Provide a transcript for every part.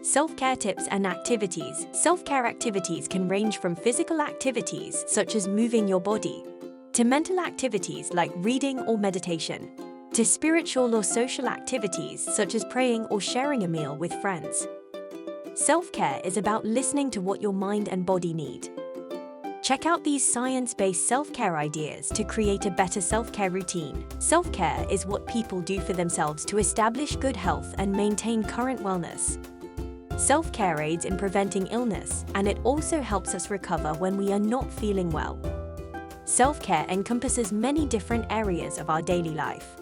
Self-care tips and activities. Self-care activities can range from physical activities such as moving your body, to mental activities like reading or meditation, to spiritual or social activities such as praying or sharing a meal with friends. Self-care is about listening to what your mind and body need. Check out these science-based self-care ideas to create a better self-care routine. Self-care is what people do for themselves to establish good health and maintain current wellness. Self-care aids in preventing illness, and it also helps us recover when we are not feeling well. Self-care encompasses many different areas of our daily life: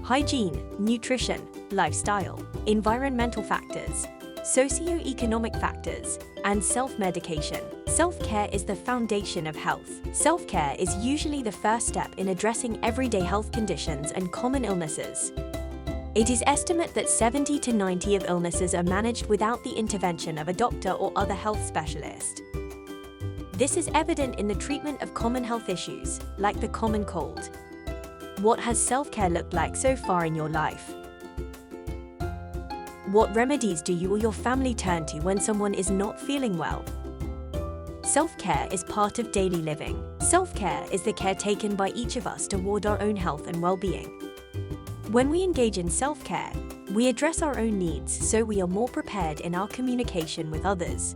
hygiene, nutrition, lifestyle, environmental factors, socio-economic factors, and self-medication. Self-care is the foundation of health. Self-care is usually the first step in addressing everyday health conditions and common illnesses. It is estimated that 70 to 90% of illnesses are managed without the intervention of a doctor or other health specialist. This is evident in the treatment of common health issues, like the common cold. What has self-care looked like so far in your life? What remedies do you or your family turn to when someone is not feeling well? Self-care is part of daily living. Self-care is the care taken by each of us toward our own health and well-being. When we engage in self-care, we address our own needs so we are more prepared in our communication with others.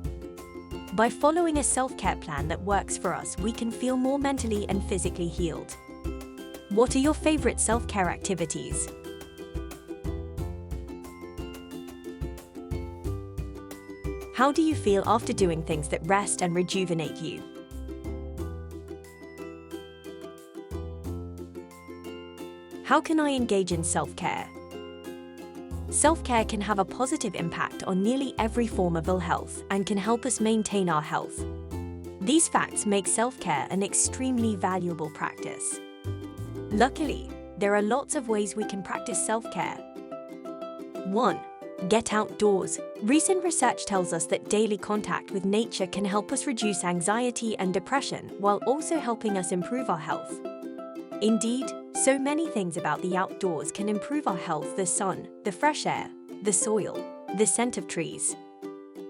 By following a self-care plan that works for us, we can feel more mentally and physically healed. What are your favorite self-care activities? How do you feel after doing things that rest and rejuvenate you? How can I engage in self-care? Self-care can have a positive impact on nearly every form of ill health and can help us maintain our health. These facts make self-care an extremely valuable practice. Luckily, there are lots of ways we can practice self-care. 1. Get outdoors. Recent research tells us that daily contact with nature can help us reduce anxiety and depression while also helping us improve our health. Indeed, so many things about the outdoors can improve our health: the sun, the fresh air, the soil, the scent of trees.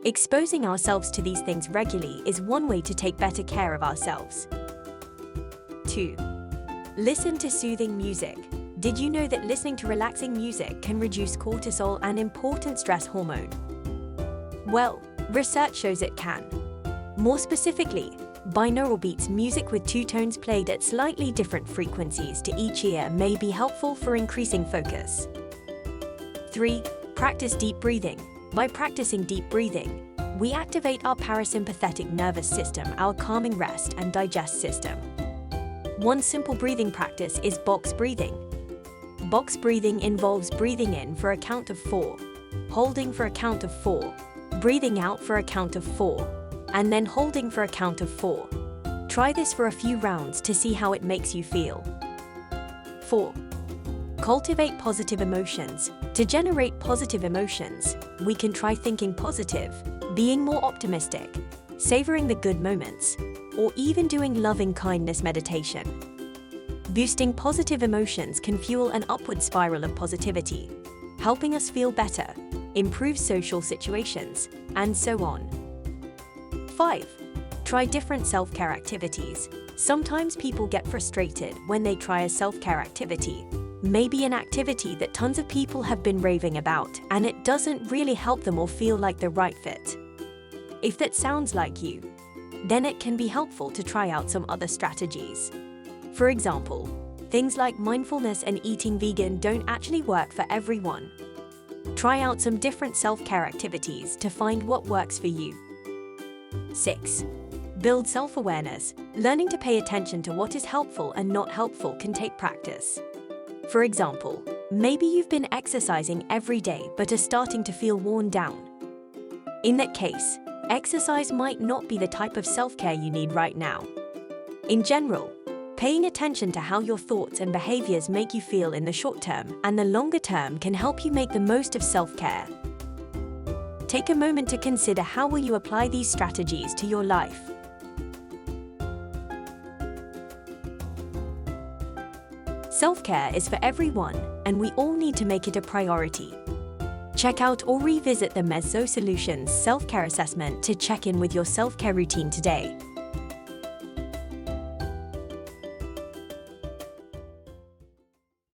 Exposing ourselves to these things regularly is one way to take better care of ourselves. 2. Listen to soothing music. Did you know that listening to relaxing music can reduce cortisol, an important stress hormone? Well, research shows it can. More specifically, binaural beats, music with two tones played at slightly different frequencies to each ear, may be helpful for increasing focus. 3. Practice deep breathing. By practicing deep breathing, we activate our parasympathetic nervous system, our calming rest and digest system. One simple breathing practice is box breathing. Box breathing involves breathing in for a count of 4, holding for a count of 4, breathing out for a count of 4, and then holding for a count of 4. Try this for a few rounds to see how it makes you feel. 4. Cultivate positive emotions. To generate positive emotions, we can try thinking positive, being more optimistic, savoring the good moments, or even doing loving kindness meditation. Boosting positive emotions can fuel an upward spiral of positivity, helping us feel better, improve social situations, and so on. 5. Try different self-care activities. Sometimes people get frustrated when they try a self-care activity, maybe an activity that tons of people have been raving about, and it doesn't really help them or feel like the right fit. If that sounds like you, then it can be helpful to try out some other strategies. For example, things like mindfulness and eating vegan don't actually work for everyone. Try out some different self-care activities to find what works for you. 6. Build self-awareness. Learning to pay attention to what is helpful and not helpful can take practice. For example, maybe you've been exercising every day but are starting to feel worn down. In that case, exercise might not be the type of self-care you need right now. In general, paying attention to how your thoughts and behaviors make you feel in the short term and the longer term can help you make the most of self-care. Take a moment to consider how will you apply these strategies to your life. Self-care is for everyone, and we all need to make it a priority. Check out or revisit the Mezzo Solutions self-care assessment to check in with your self-care routine today.